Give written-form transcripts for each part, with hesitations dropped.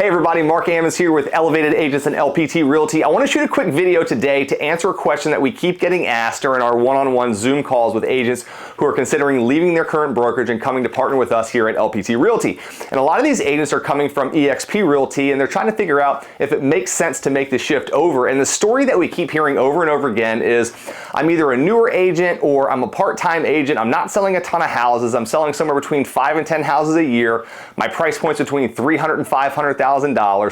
Hey everybody, Mark Ammons here with Elevated Agents and LPT Realty. I want to shoot a quick video today to answer a question that we keep getting asked during our one-on-one Zoom calls with agents who are considering leaving their current brokerage and coming to partner with us here at LPT Realty. And a lot of these agents are coming from EXP Realty and they're trying to figure out if it makes sense to make the shift over. And the story that we keep hearing over and over again is, I'm either a newer agent or I'm a part-time agent. I'm not selling a ton of houses. I'm selling somewhere between 5 and 10 houses a year. My price point's between $300,000 and $500,000,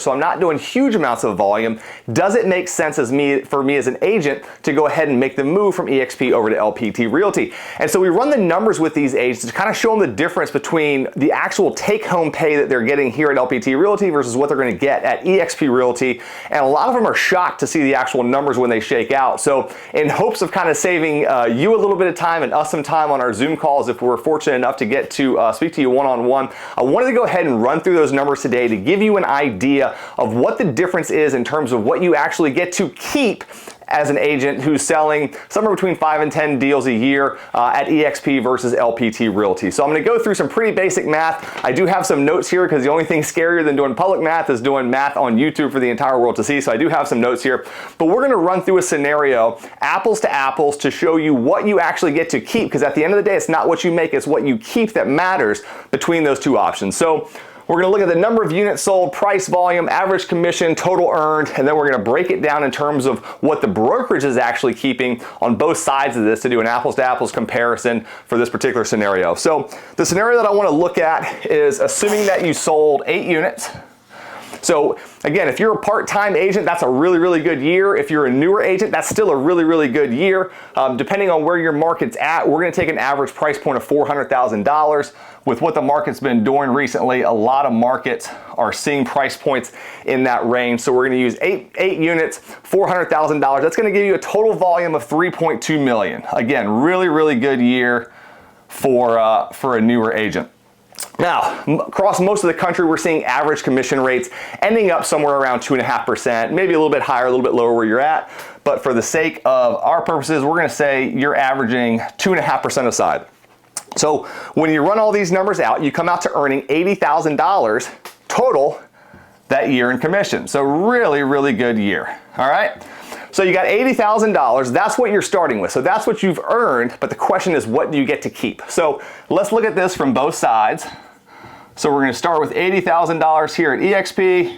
so I'm not doing huge amounts of volume. Does it make sense for me as an agent to go ahead and make the move from EXP over to LPT Realty? And so we run the numbers with these agents to kind of show them the difference between the actual take-home pay that they're getting here at LPT Realty versus what they're going to get at EXP Realty. And a lot of them are shocked to see the actual numbers when they shake out. So in hopes of kind of saving you a little bit of time and us some time on our Zoom calls, if we're fortunate enough to get to speak to you one-on-one, I wanted to go ahead and run through those numbers today to give you an idea of what the difference is in terms of what you actually get to keep as an agent who's selling somewhere between 5 and 10 deals a year at EXP versus LPT Realty. So I'm going to go through some pretty basic math. I do have some notes here because the only thing scarier than doing public math is doing math on YouTube for the entire world to see. So I do have some notes here, but we're going to run through a scenario, apples to apples, to show you what you actually get to keep, because at the end of the day, it's not what you make, it's what you keep that matters between those two options. So we're going to look at the number of units sold, price, volume, average commission, total earned, and then we're going to break it down in terms of what the brokerage is actually keeping on both sides of this to do an apples to apples comparison for this particular scenario. So the scenario that I want to look at is assuming that you sold 8 units. So again, if you're a part-time agent, that's a really, really good year. If you're a newer agent, that's still a really, really good year. Depending on where your market's at, we're going to take an average price point of $400,000. With what the market's been doing recently, a lot of markets are seeing price points in that range. So we're going to use eight units, $400,000. That's going to give you a total volume of $3.2 million. Again, really, really good year for a newer agent. Now, across most of the country, we're seeing average commission rates ending up somewhere around 2.5%, maybe a little bit higher, a little bit lower where you're at. But for the sake of our purposes, we're going to say you're averaging 2.5% aside. So when you run all these numbers out, you come out to earning $80,000 total that year in commission. So really, really good year. All right. So you got $80,000, that's what you're starting with. So that's what you've earned, but the question is, what do you get to keep? So let's look at this from both sides. So we're going to start with $80,000 here at EXP,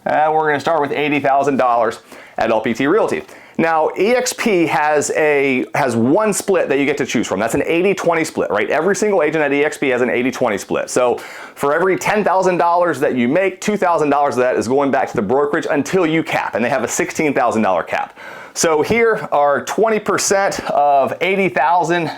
and we're going to start with $80,000 at LPT Realty. Now, EXP has one split that you get to choose from. That's an 80-20 split, right? Every single agent at EXP has an 80-20 split. So for every $10,000 that you make, $2,000 of that is going back to the brokerage until you cap, and they have a $16,000 cap. So here our 20% of 80,000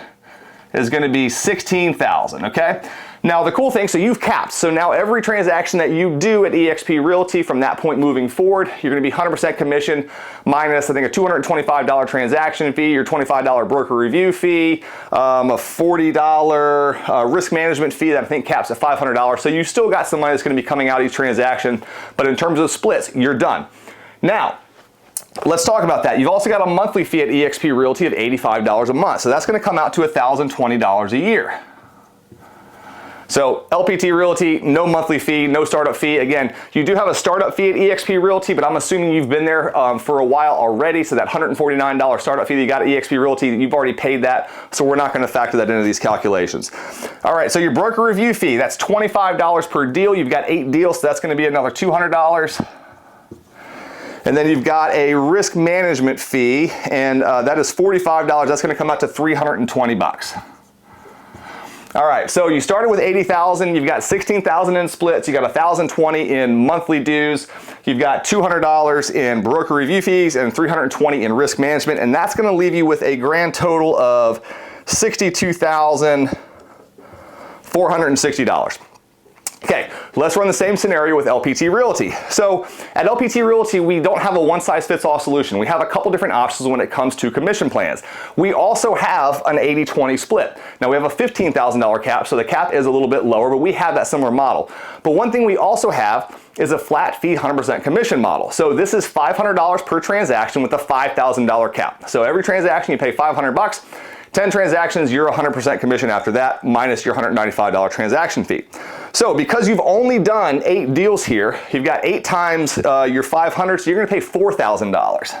is going to be 16,000, okay? Now the cool thing, so you've capped. So now every transaction that you do at EXP Realty from that point moving forward, you're going to be 100% commission minus, I think, a $225 transaction fee, your $25 broker review fee, a $40 risk management fee that I think caps at $500. So you still got some money that's going to be coming out each transaction, but in terms of splits, you're done. Now, let's talk about that. You've also got a monthly fee at EXP Realty of $85 a month. So that's going to come out to $1,020 a year. So LPT Realty, no monthly fee, no startup fee. Again, you do have a startup fee at EXP Realty, but I'm assuming you've been there for a while already. So that $149 startup fee that you got at EXP Realty, you've already paid that. So we're not going to factor that into these calculations. All right, so your broker review fee, that's $25 per deal. You've got 8 deals, so that's going to be another $200. And then you've got a risk management fee, and that is $45. That's going to come out to $320. All right, so you started with 80,000, you've got 16,000 in splits, you got 1,020 in monthly dues, you've got $200 in broker review fees and 320 in risk management, and that's going to leave you with a grand total of $62,460. Okay, let's run the same scenario with LPT Realty. So at LPT Realty, we don't have a one-size-fits-all solution. We have a couple different options when it comes to commission plans. We also have an 80-20 split. Now we have a $15,000 cap, so the cap is a little bit lower, but we have that similar model. But one thing we also have is a flat fee 100% commission model. So this is $500 per transaction with a $5,000 cap. So every transaction you pay $500. 10 transactions, you're 100% commission after that, minus your $195 transaction fee. So because you've only done 8 deals here, you've got 8 times your 500, so you're gonna pay $4,000. All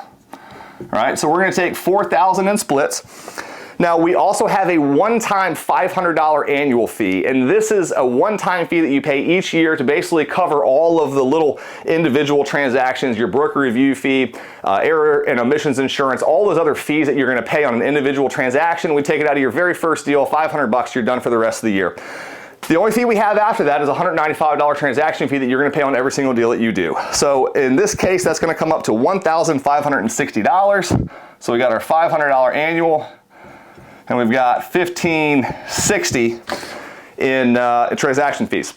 right, so we're gonna take 4,000 in splits. Now, we also have a one-time $500 annual fee, and this is a one-time fee that you pay each year to basically cover all of the little individual transactions, your broker review fee, error and omissions insurance, all those other fees that you're gonna pay on an individual transaction. We take it out of your very first deal, 500 bucks, you're done for the rest of the year. The only fee we have after that is a $195 transaction fee that you're gonna pay on every single deal that you do. So in this case, that's gonna come up to $1,560. So we got our $500 annual, and we've got $1,560 in transaction fees.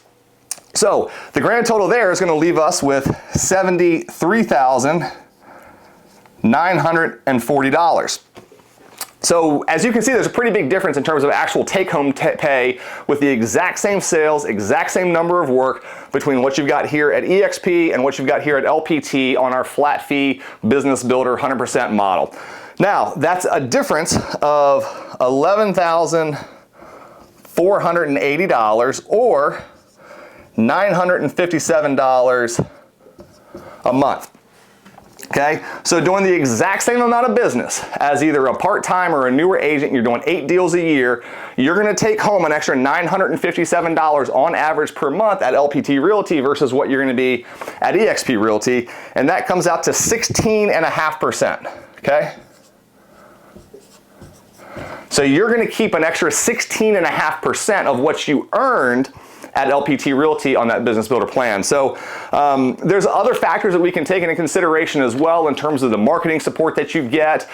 So the grand total there is gonna leave us with $73,940. So as you can see, there's a pretty big difference in terms of actual take-home pay with the exact same sales, exact same number of work between what you've got here at EXP and what you've got here at LPT on our flat fee business builder 100% model. Now, that's a difference of $11,480 or $957 a month. Okay, so doing the exact same amount of business as either a part-time or a newer agent, you're doing 8 deals a year, you're gonna take home an extra $957 on average per month at LPT Realty versus what you're gonna be at EXP Realty, and that comes out to 16.5%, okay? So you're gonna keep an extra 16.5% of what you earned at LPT Realty on that business builder plan. So there's other factors that we can take into consideration as well in terms of the marketing support that you get.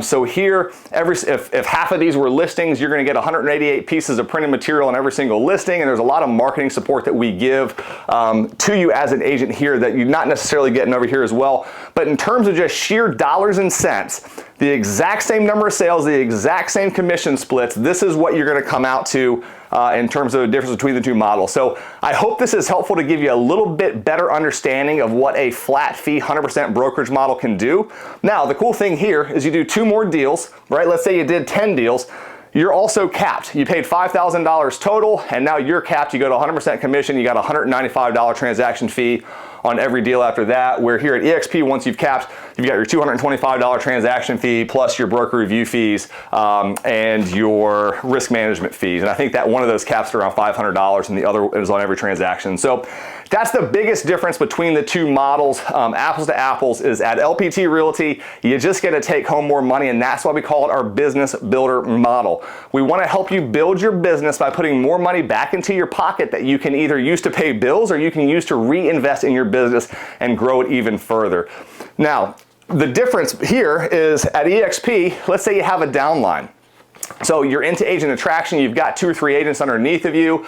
So here, if half of these were listings, you're gonna get 188 pieces of printed material on every single listing, and there's a lot of marketing support that we give to you as an agent here that you're not necessarily getting over here as well. But in terms of just sheer dollars and cents, the exact same number of sales, the exact same commission splits, this is what you're gonna come out to in terms of the difference between the two models. So I hope this is helpful to give you a little bit better understanding of what a flat fee 100% brokerage model can do. Now, the cool thing here is you do 2 more deals, right? Let's say you did 10 deals. You're also capped. You paid $5,000 total, and now you're capped. You go to 100% commission. You got a $195 transaction fee on every deal after that, where here at EXP, once you've capped, you've got your $225 transaction fee plus your broker review fees and your risk management fees. And I think that one of those caps are around $500 and the other is on every transaction. So that's the biggest difference between the two models. Apples to apples is at LPT Realty, you just get to take home more money, and that's why we call it our business builder model. We want to help you build your business by putting more money back into your pocket that you can either use to pay bills or you can use to reinvest in your business and grow it even further. Now, the difference here is at EXP, let's say you have a downline. So you're into agent attraction, you've got 2 or 3 agents underneath of you.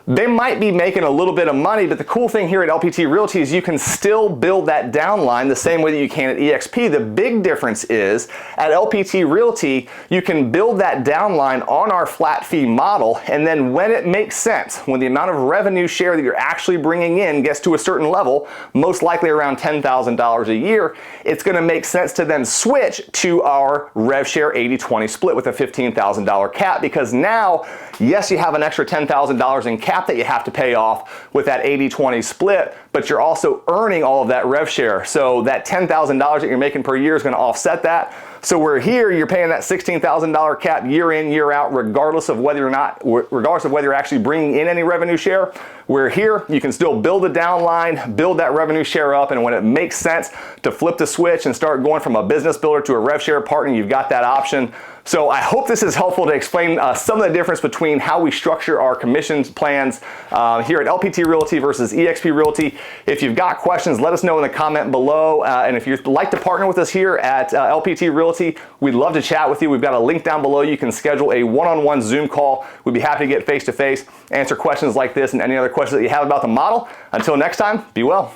They might be making a little bit of money, but the cool thing here at LPT Realty is you can still build that downline the same way that you can at EXP. The big difference is at LPT Realty, you can build that downline on our flat fee model, and then when it makes sense, when the amount of revenue share that you're actually bringing in gets to a certain level, most likely around $10,000 a year, it's gonna make sense to then switch to our rev share 80-20 split with a $15,000 cap, because now, yes, you have an extra $10,000 in cap that you have to pay off with that 80-20 split, but you're also earning all of that rev share. So that $10,000 that you're making per year is going to offset that. So we're here, you're paying that $16,000 cap year in, year out, regardless of whether you're actually bringing in any revenue share. We're here, you can still build a downline, build that revenue share up, and when it makes sense to flip the switch and start going from a business builder to a rev share partner, you've got that option. So I hope this is helpful to explain some of the difference between how we structure our commissions plans here at LPT Realty versus EXP Realty. If you've got questions, let us know in the comment below. And if you'd like to partner with us here at LPT Realty, we'd love to chat with you. We've got a link down below. You can schedule a one-on-one Zoom call. We'd be happy to get face-to-face, answer questions like this and any other questions that you have about the model. Until next time, be well.